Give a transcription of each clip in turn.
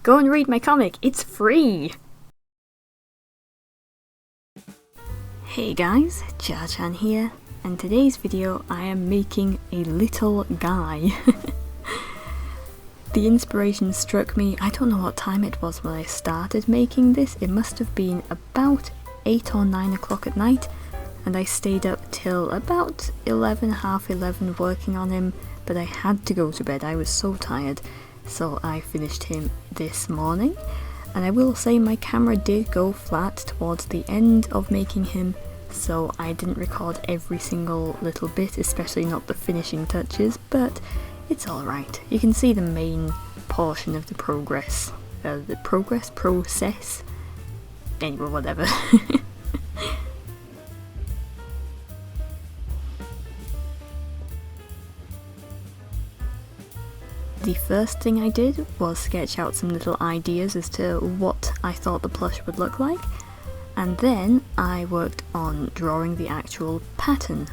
Go and read my comic, it's free! Hey guys, CharrChan here, and today's video I am making a little guy. The inspiration struck me, I don't know what time it was when I started making this, it must have been about 8 or 9 o'clock at night, and I stayed up till about 11, half 11 working on him, but I had to go to bed, I was so tired, so I finished him this morning. And I will say my camera did go flat towards the end of making him, so I didn't record every single little bit, especially not the finishing touches, but it's alright. You can see the main portion of the process. Anyway, whatever. The first thing I did was sketch out some little ideas as to what I thought the plush would look like, and then I worked on drawing the actual pattern.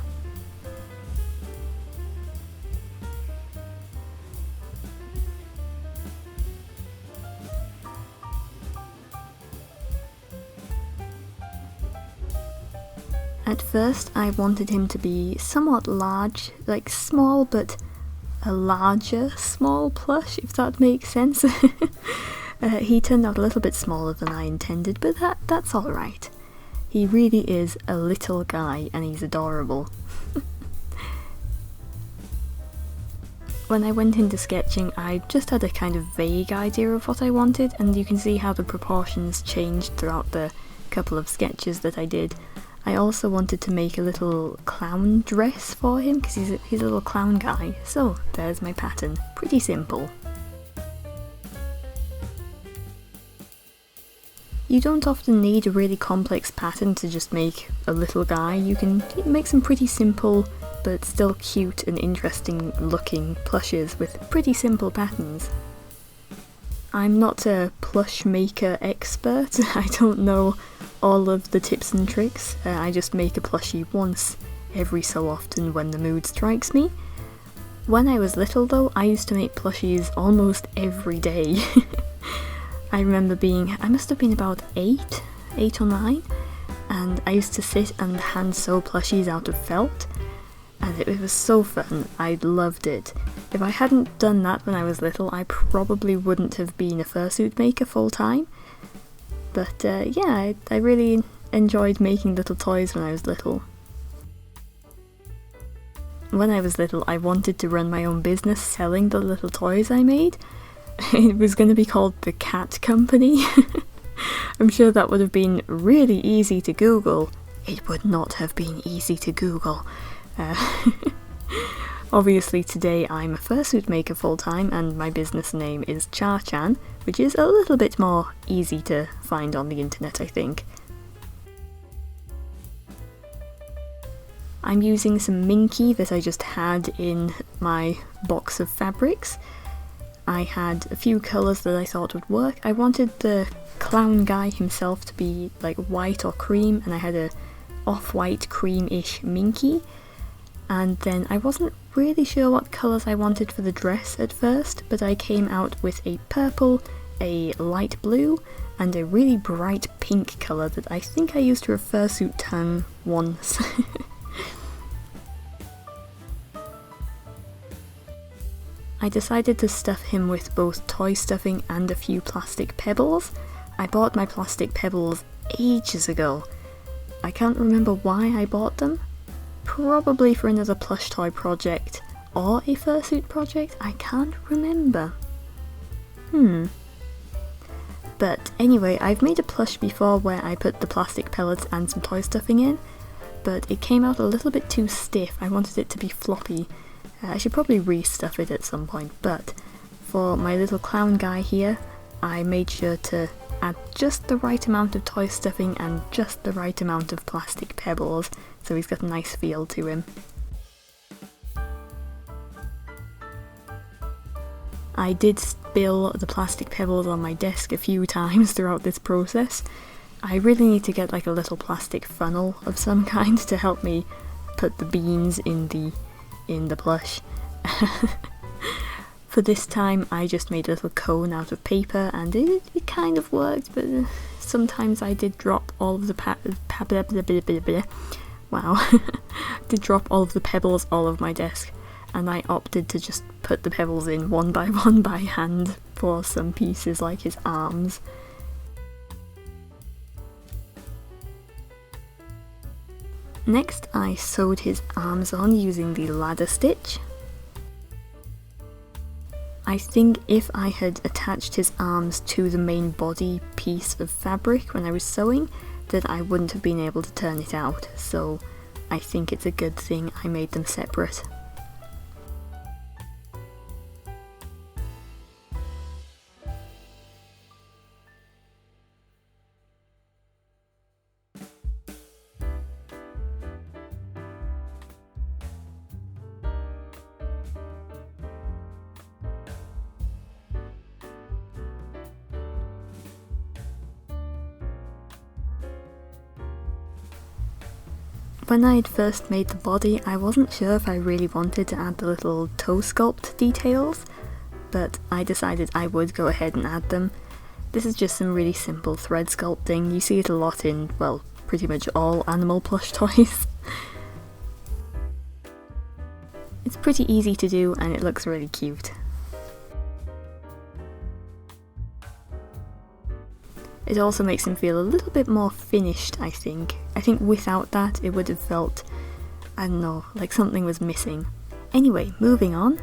At first I wanted him to be somewhat large, like small but a larger small plush, if that makes sense. He turned out a little bit smaller than I intended, but that's alright. He really is a little guy and he's adorable. When I went into sketching, I just had a kind of vague idea of what I wanted, and you can see how the proportions changed throughout the couple of sketches that I did. I also wanted to make a little clown dress for him, because he's a little clown guy, so there's my pattern. Pretty simple. You don't often need a really complex pattern to just make a little guy. You can make some pretty simple but still cute and interesting looking plushes with pretty simple patterns. I'm not a plush maker expert, I don't know all of the tips and tricks. I just make a plushie once every so often when the mood strikes me. When I was little though, I used to make plushies almost every day. I remember I must have been about 8 or 9, and I used to sit and hand sew plushies out of felt, and it was so fun. I loved it. If I hadn't done that when I was little, I probably wouldn't have been a fursuit maker full time. But yeah, I really enjoyed making little toys when I was little. When I was little, I wanted to run my own business selling the little toys I made. It was going to be called the Cat Company. I'm sure that would have been really easy to Google. It would not have been easy to Google. Obviously today I'm a fursuit maker full-time and my business name is CharrChan, which is a little bit more easy to find on the internet, I think. I'm using some Minky that I just had in my box of fabrics. I had a few colours that I thought would work. I wanted the clown guy himself to be like white or cream, and I had a off-white cream-ish Minky. And then I wasn't really sure what colours I wanted for the dress at first, but I came out with a purple, a light blue, and a really bright pink colour that I think I used for a fursuit tongue once. I decided to stuff him with both toy stuffing and a few plastic pebbles. I bought my plastic pebbles ages ago. I can't remember why I bought them. Probably for another plush toy project, or a fursuit project, I can't remember. But anyway, I've made a plush before where I put the plastic pellets and some toy stuffing in, but it came out a little bit too stiff. I wanted it to be floppy. I should probably re-stuff it at some point, but for my little clown guy here, I made sure to add just the right amount of toy stuffing and just the right amount of plastic pebbles, so he's got a nice feel to him. I did spill the plastic pebbles on my desk a few times throughout this process. I really need to get like a little plastic funnel of some kind to help me put the beans in the plush. For this time I just made a little cone out of paper, and it kind of worked, but sometimes I did drop all of the did drop all of the pebbles all over my desk, and I opted to just put the pebbles in one by hand for some pieces like his arms. Next I sewed his arms on using the ladder stitch. I think if I had attached his arms to the main body piece of fabric when I was sewing, then I wouldn't have been able to turn it out, so I think it's a good thing I made them separate. When I had first made the body, I wasn't sure if I really wanted to add the little toe sculpt details, but I decided I would go ahead and add them. This is just some really simple thread sculpting. You see it a lot in, well, pretty much all animal plush toys. It's pretty easy to do and it looks really cute. It also makes him feel a little bit more finished, I think. I think without that it would have felt, I don't know, like something was missing. Anyway, moving on.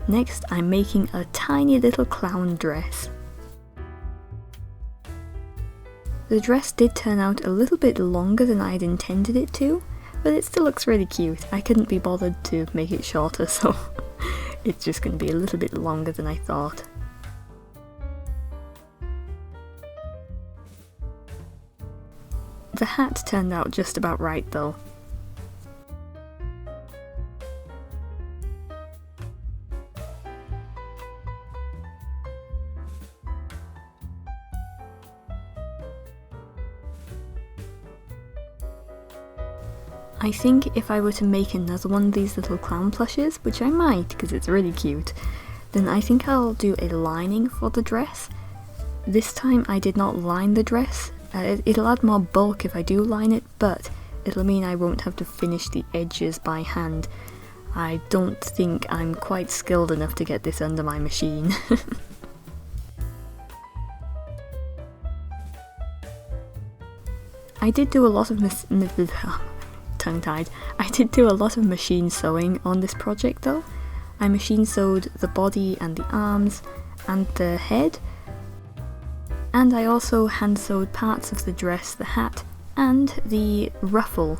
Next I'm making a tiny little clown dress. The dress did turn out a little bit longer than I'd intended it to, but it still looks really cute. I couldn't be bothered to make it shorter, so it's just going to be a little bit longer than I thought. The hat turned out just about right though. I think if I were to make another one of these little clown plushes, which I might because it's really cute, then I think I'll do a lining for the dress. This time I did not line the dress. It'll add more bulk if I do line it, but it'll mean I won't have to finish the edges by hand. I don't think I'm quite skilled enough to get this under my machine. I did do a lot of tongue-tied. I did do a lot of machine sewing on this project though. I machine sewed the body and the arms and the head. And I also hand sewed parts of the dress, the hat, and the ruffle.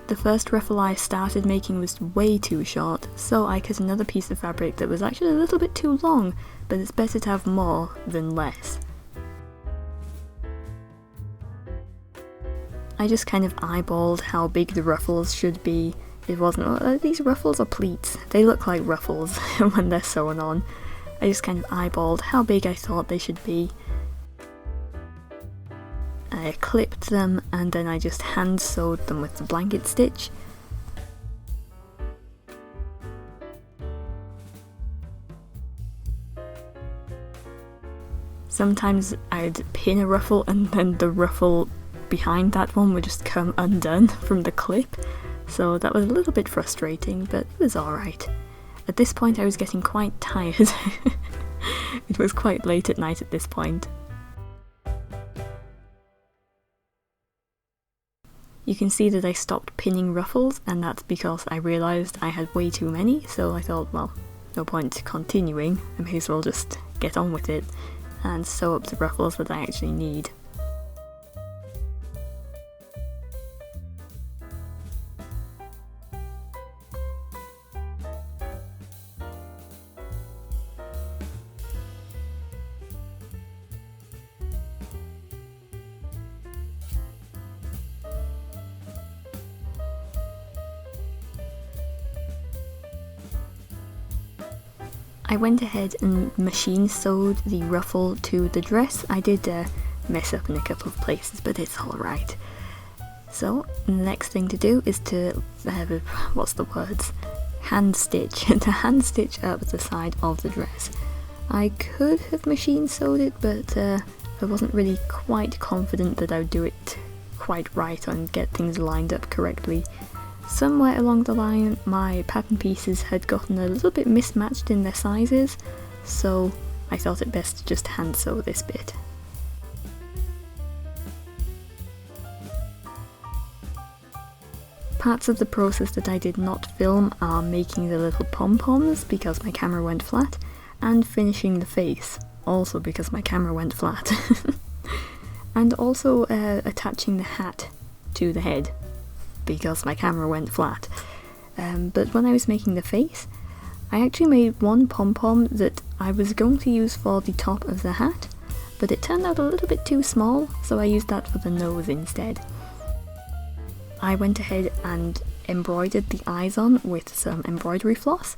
The first ruffle I started making was way too short, so I cut another piece of fabric that was actually a little bit too long, but it's better to have more than less. I just kind of eyeballed how big the ruffles should be. It wasn't, these ruffles are pleats. They look like ruffles when they're sewn on. I just kind of eyeballed how big I thought they should be. I clipped them and then I just hand sewed them with the blanket stitch. Sometimes I'd pin a ruffle and then the ruffle behind that one would just come undone from the clip, so that was a little bit frustrating, but it was alright. At this point I was getting quite tired. It was quite late at night at this point. You can see that I stopped pinning ruffles, and that's because I realised I had way too many, so I thought, well, no point continuing, I may as well just get on with it and sew up the ruffles that I actually need. I went ahead and machine sewed the ruffle to the dress. I did mess up in a couple of places, but it's alright. So, the next thing to do is to, hand stitch, to hand stitch up the side of the dress. I could have machine sewed it, but I wasn't really quite confident that I would do it quite right and get things lined up correctly. Somewhere along the line my pattern pieces had gotten a little bit mismatched in their sizes, so I thought it best to just hand sew this bit. Parts of the process that I did not film are making the little pom-poms because my camera went flat, and finishing the face, also because my camera went flat. And also attaching the hat to the head, because my camera went flat. But when I was making the face, I actually made one pom-pom that I was going to use for the top of the hat, but it turned out a little bit too small, so I used that for the nose instead. I went ahead and embroidered the eyes on with some embroidery floss.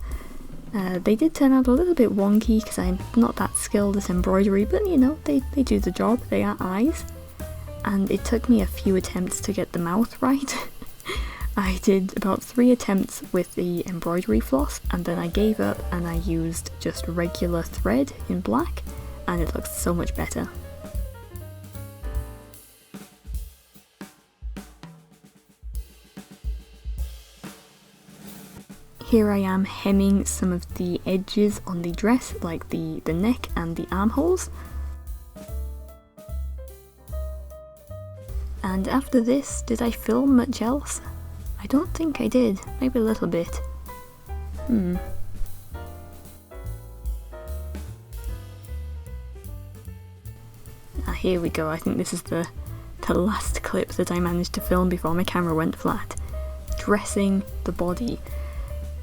They did turn out a little bit wonky because I'm not that skilled at embroidery, but you know, they do the job, they are eyes. And it took me a few attempts to get the mouth right. I did about 3 attempts with the embroidery floss, and then I gave up and I used just regular thread in black, and it looks so much better. Here I am hemming some of the edges on the dress, like the neck and the armholes. And after this, did I film much else? I don't think I did, maybe a little bit. Here we go, I think this is the last clip that I managed to film before my camera went flat. Dressing the body.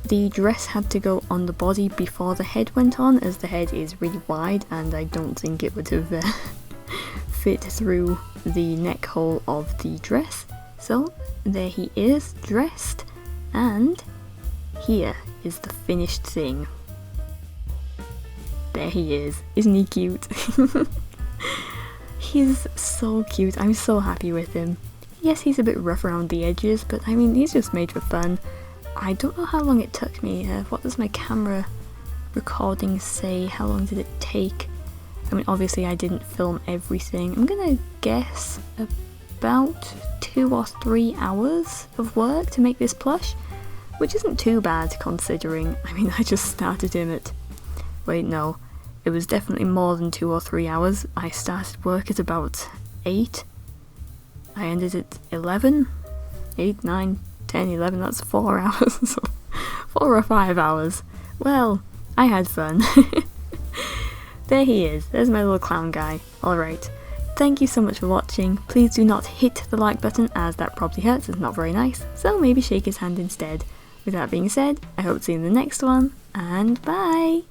The dress had to go on the body before the head went on, as the head is really wide and I don't think it would have fit through the neck hole of the dress. So there he is, dressed, and here is the finished thing. There he is. Isn't he cute? He's so cute. I'm so happy with him. Yes, he's a bit rough around the edges, but I mean, he's just made for fun. I don't know how long it took me. What does my camera recording say? How long did it take? I mean, obviously I didn't film everything. I'm gonna guess about 2 or 3 hours of work to make this plush, which isn't too bad considering. I mean, I just started him at... Wait, no. It was definitely more than 2 or 3 hours. I started work at about 8. I ended at 11? 8, 9, 10, 11, that's 4 hours. So 4 or 5 hours. Well, I had fun. There he is. There's my little clown guy. Alright. Thank you so much for watching. Please do not hit the like button, as that probably hurts. It's not very nice. So maybe shake his hand instead. With that being said, I hope to see you in the next one, and bye!